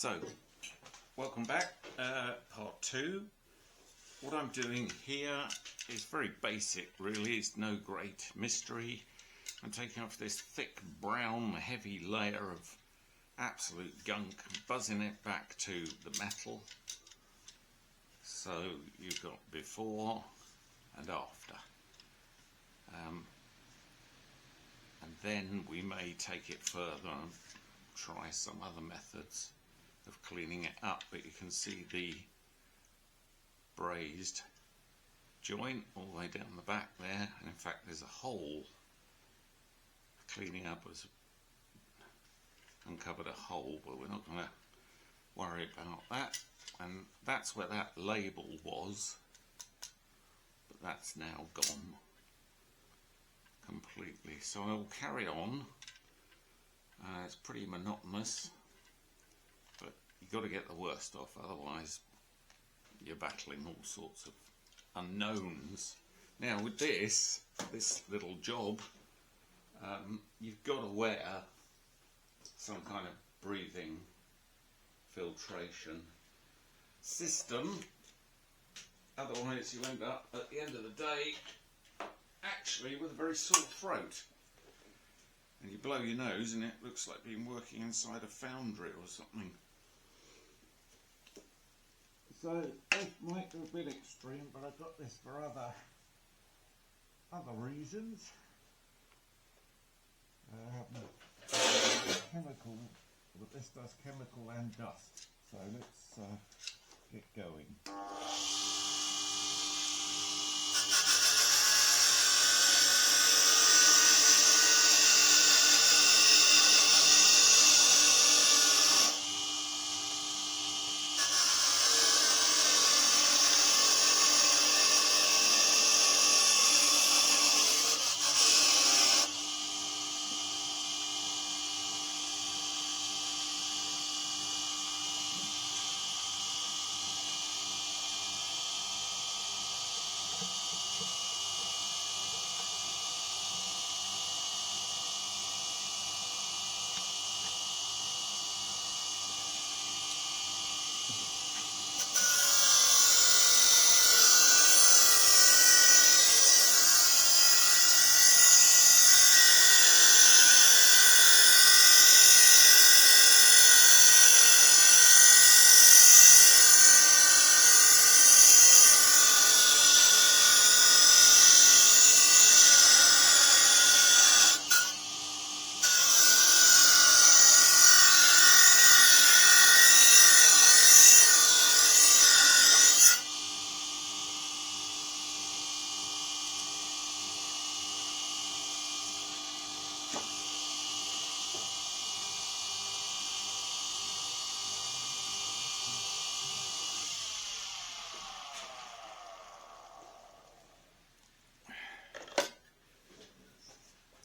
So, welcome back, part 2. What I'm doing here is very basic really, it's no great mystery. I'm taking off this thick brown heavy layer of absolute gunk, buzzing it back to the metal. So you've got before and after. And then we may take it further and try some other methods of cleaning it up, but you can see the brazed joint all the way down the back there, and in fact there's a hole. Cleaning up has uncovered a hole, but we're not going to worry about that. And that's where that label was, but that's now gone completely. So I'll carry on. It's pretty monotonous, but you've got to get the worst off, otherwise you're battling all sorts of unknowns. Now with this little job, you've got to wear some kind of breathing filtration system, otherwise you end up at the end of the day actually with a very sore throat, and you blow your nose and it looks like being working inside a foundry or something. So this might be a bit extreme, but I've got this for other reasons. Chemical, but this does chemical and dust. So let's get going.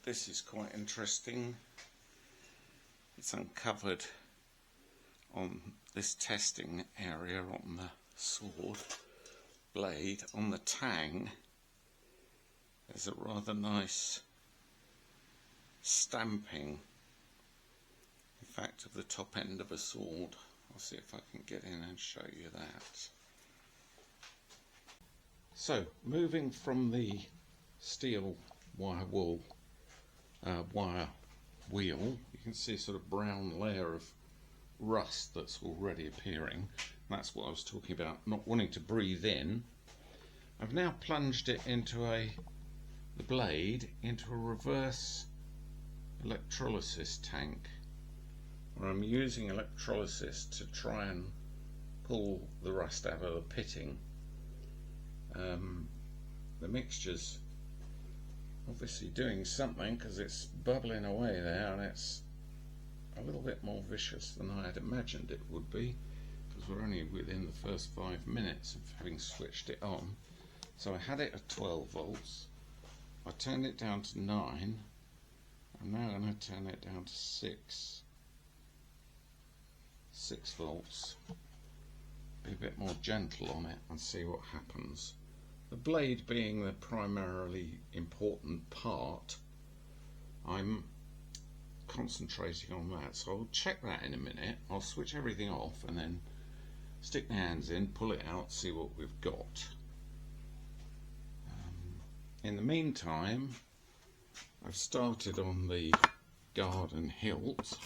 This is quite interesting. It's uncovered on this testing area on the sword blade, on the tang. There's a rather nice stamping, in fact, of the top end of a sword. I'll see if I can get in and show you that. So, moving from the steel wire wool wire wheel, you can see a sort of brown layer of rust that's already appearing. That's what I was talking about, not wanting to breathe in. I've now plunged it into the blade into a reverse electrolysis tank, where I'm using electrolysis to try and pull the rust out of the pitting. The mixture's obviously doing something, because it's bubbling away there, and it's a little bit more vicious than I had imagined it would be, because we're only within the first 5 minutes of having switched it on. So I had it at 12 volts, I turned it down to 9, I'm now going to turn it down to 6 volts, be a bit more gentle on it and see what happens. The blade being the primarily important part, I'm concentrating on that, so I'll check that in a minute. I'll switch everything off and then stick my hands in, pull it out, see what we've got. In the meantime, I've started on the garden hilt.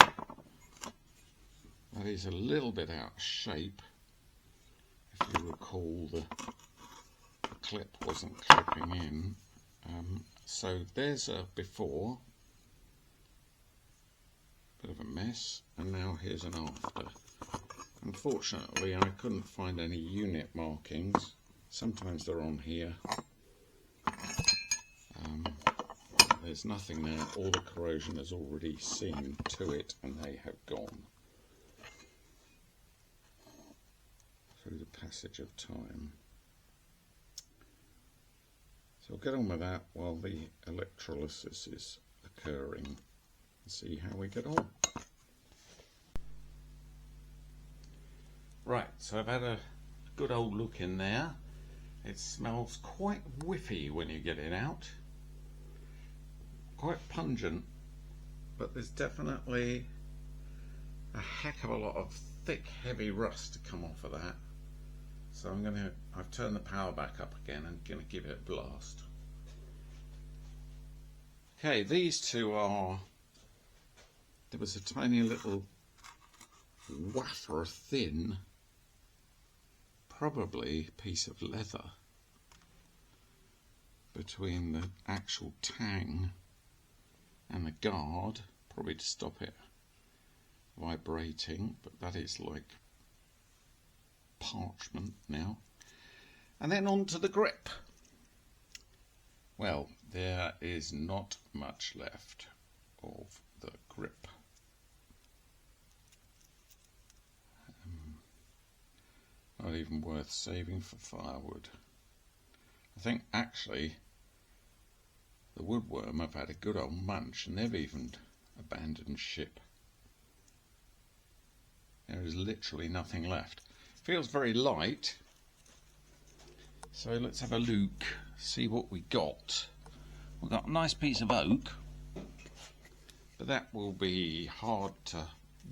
That is a little bit out of shape. If you recall, the clip wasn't clipping in. So there's a before, bit of a mess, and now here's an after. Unfortunately, I couldn't find any unit markings. Sometimes they're on here. There's nothing there. All the corrosion has already seen to it and they have gone through the passage of time. So I'll get on with that while the electrolysis is occurring and see how we get on. Right, so I've had a good old look in there. It smells quite whiffy when you get it out. Quite pungent, but there's definitely a heck of a lot of thick, heavy rust to come off of that. So I've turned the power back up again and going to give it a blast. Okay, these two are, there was a tiny little wafer thin, probably piece of leather between the actual tang and the guard, probably to stop it vibrating, but that is like parchment now. And then on to the grip. Well, there is not much left of the grip. Not even worth saving for firewood. I think actually the woodworm have had a good old munch and they've even abandoned ship. There is literally nothing left. Feels very light. So let's have a look, see what we got. We've got a nice piece of oak, but that will be hard to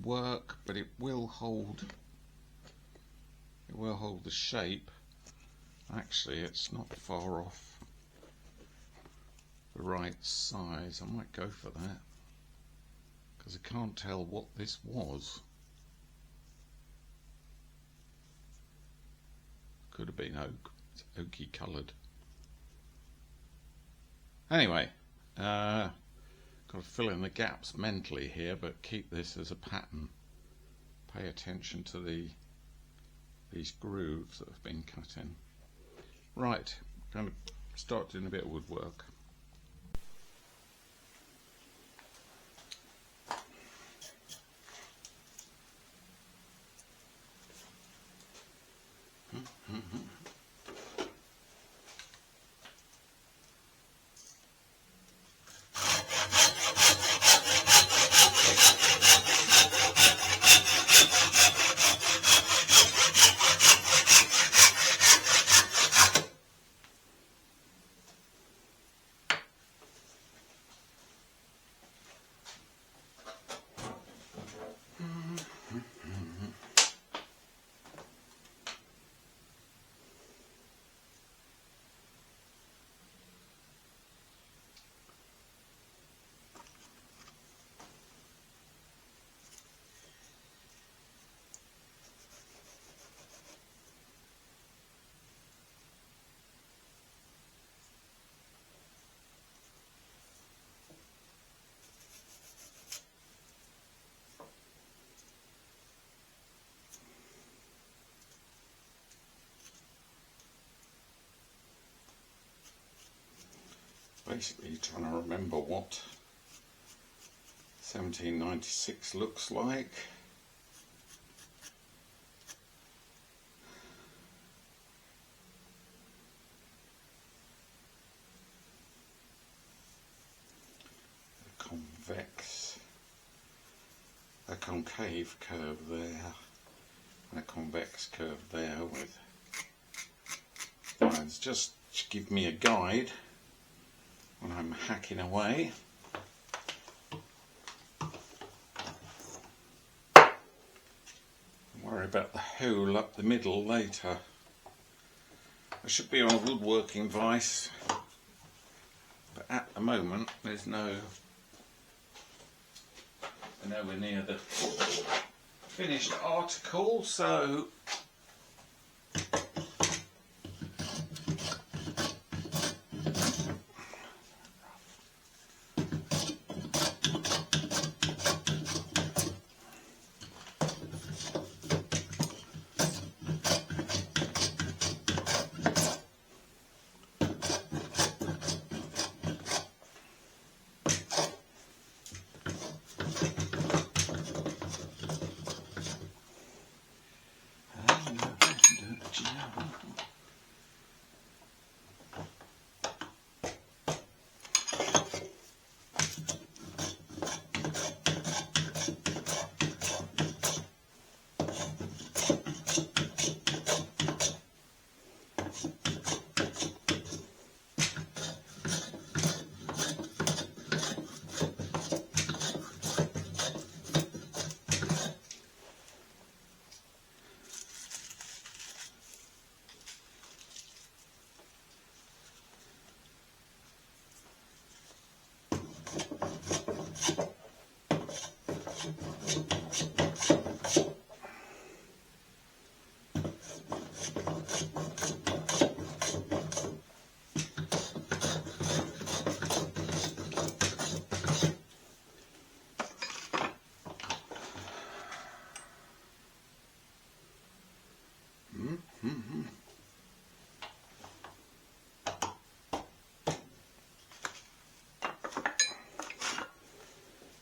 work, but it will hold the shape. Actually, it's not far off the right size. I might go for that because I can't tell what this was. Could have been oak. It's oaky coloured. Anyway, got to fill in the gaps mentally here, but keep this as a pattern. Pay attention to these grooves that have been cut in. Right, I'm going to start doing a bit of woodwork. Basically trying to remember what 1796 looks like. A concave curve there, and a convex curve there with lines, just to give me a guide when I'm hacking away. about the hole up the middle later. I should be on a woodworking vise, but at the moment there's nowhere near the finished article, so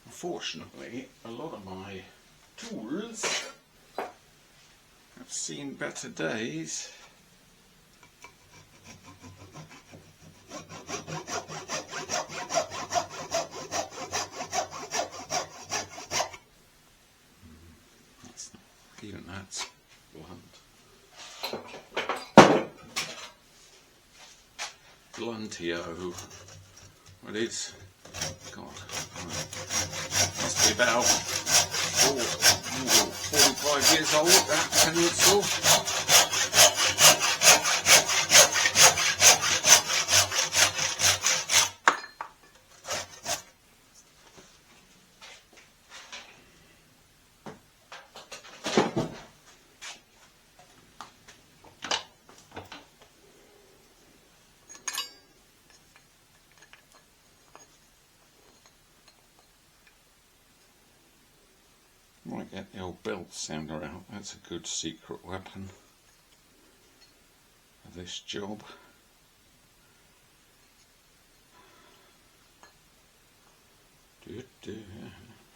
unfortunately, a lot of my tools have seen better days. Even that's blunt. Bluntio. What is? God. Must be about 45 years old, that pencil. Might get the old belt sounder out. That's a good secret weapon for this job.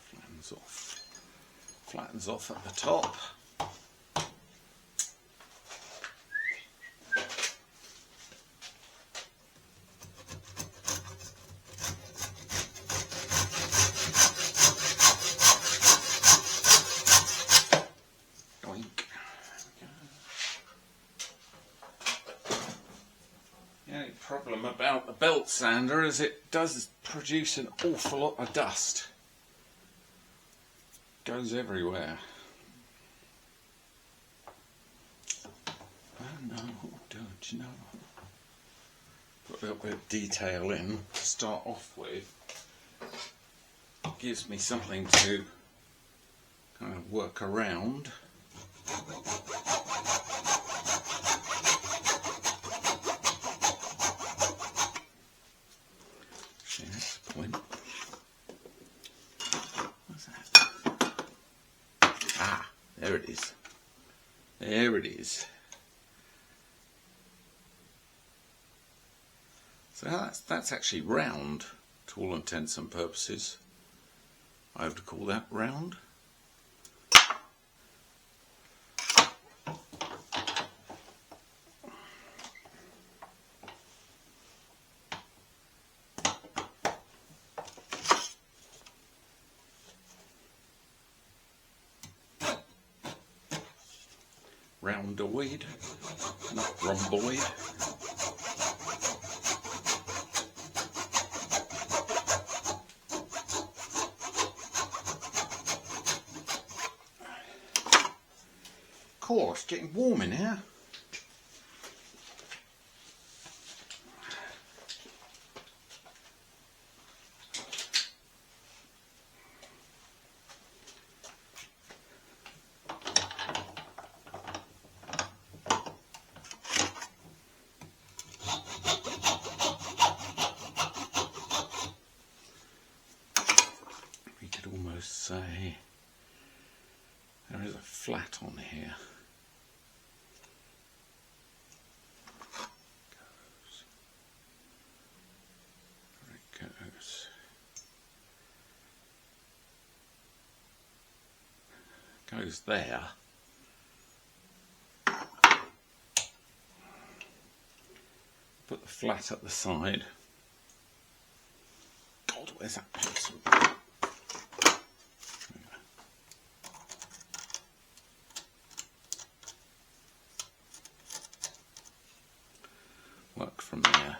Flattens off. Flattens off at the top. Problem about the belt sander is it does produce an awful lot of dust. Goes everywhere. Oh no, don't you know? Put a little bit of detail in to start off with. Gives me something to kind of work around. There it is. There it is. So that's actually round to all intents and purposes. I have to call that round. Roundoid, not rhomboid. course, getting warm in here. We could almost say there is a flat on here. There it goes. Goes there. Put the flat at the side. God, where's that pencil? Work from there.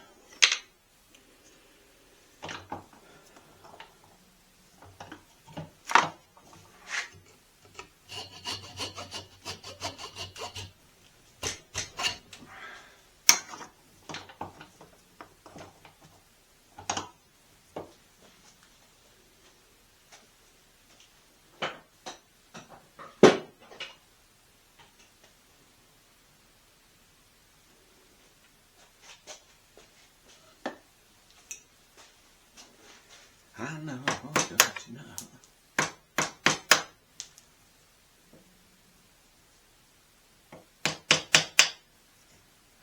I know, don't you know?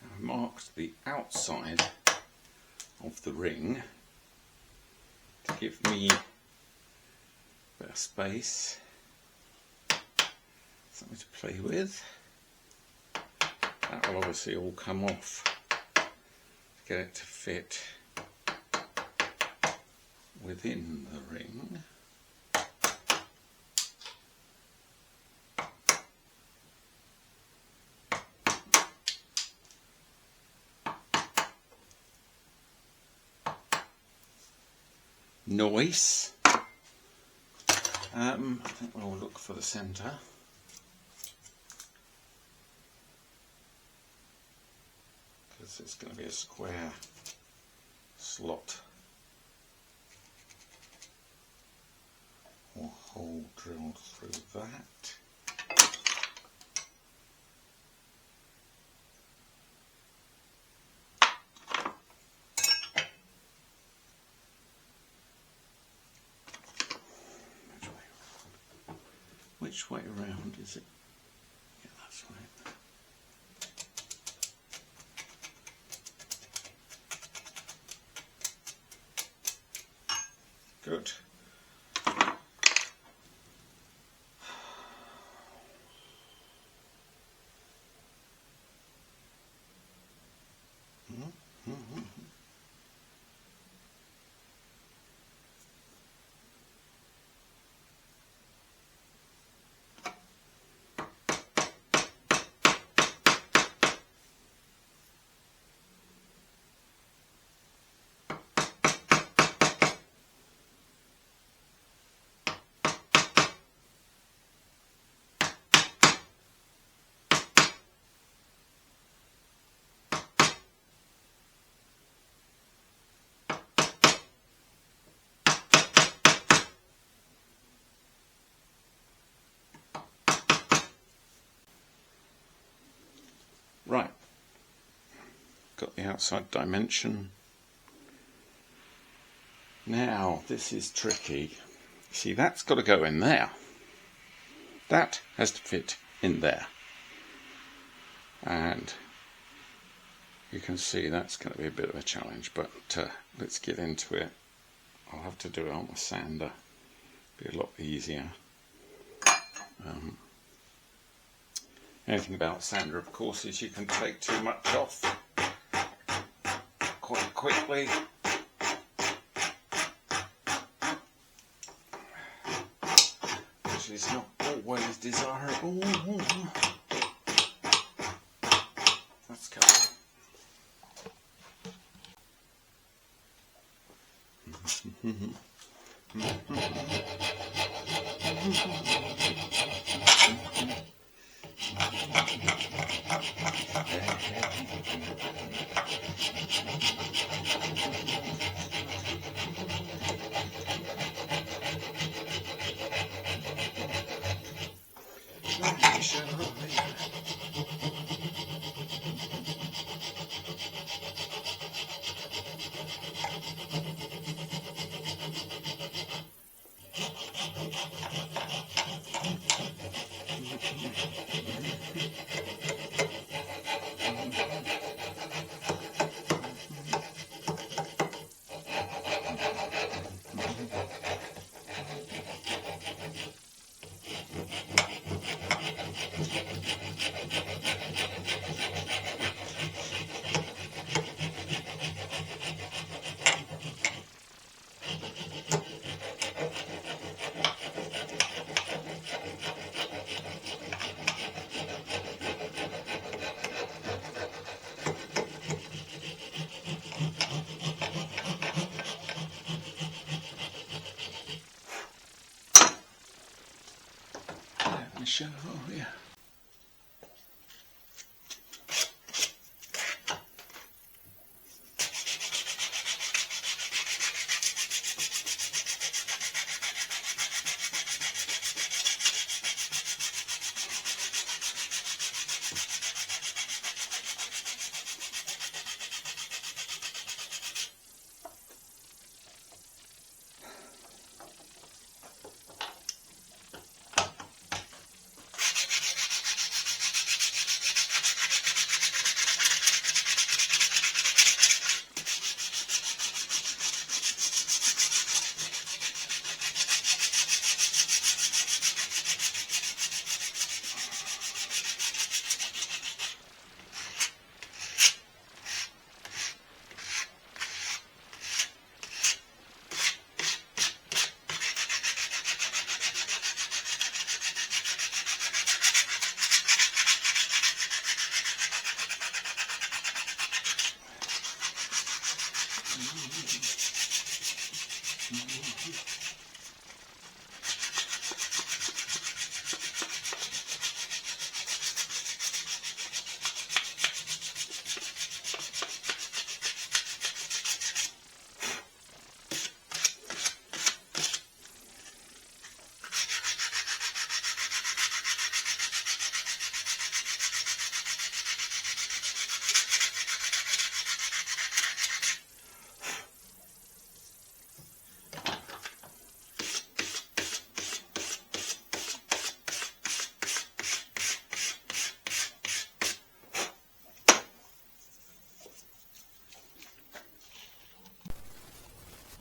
I marked the outside of the ring to give me a bit of space, something to play with. That will obviously all come off to get it to fit within the ring. Nice. I think we'll look for the centre. Because it's going to be a square slot or hole drilled through that. Which way around is it? Yeah, that's right. Good. Right, got the outside dimension. Now this is tricky. See, that's got to go in there. That has to fit in there. And you can see that's going to be a bit of a challenge, but let's get into it. I'll have to do it on the sander. Be a lot easier. Anything about sander, of course, is you can take too much off quite quickly. Which is not always desirable. Let's go. Show here.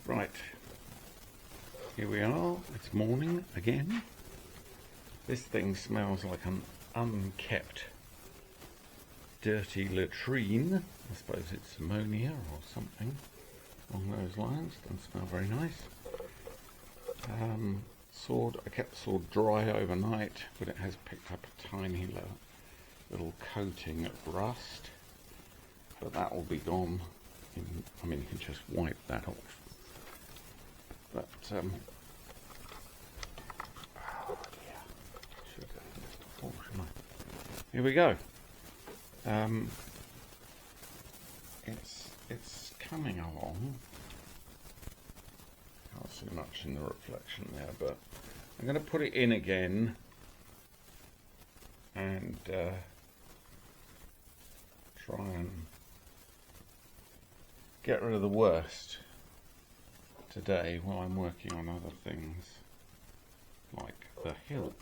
Right, here we are, it's morning again. This thing smells like an unkept dirty latrine. I suppose it's ammonia or something along those lines. Doesn't smell very nice. I kept the sword dry overnight, but it has picked up a tiny little coating of rust. But that will be gone. I mean, you can just wipe that off. But oh dear, should have done this before, shouldn't I? Here we go. It's coming along. Can't see much in the reflection there, but I'm going to put it in again and try and get rid of the worst today while I'm working on other things like the hilt.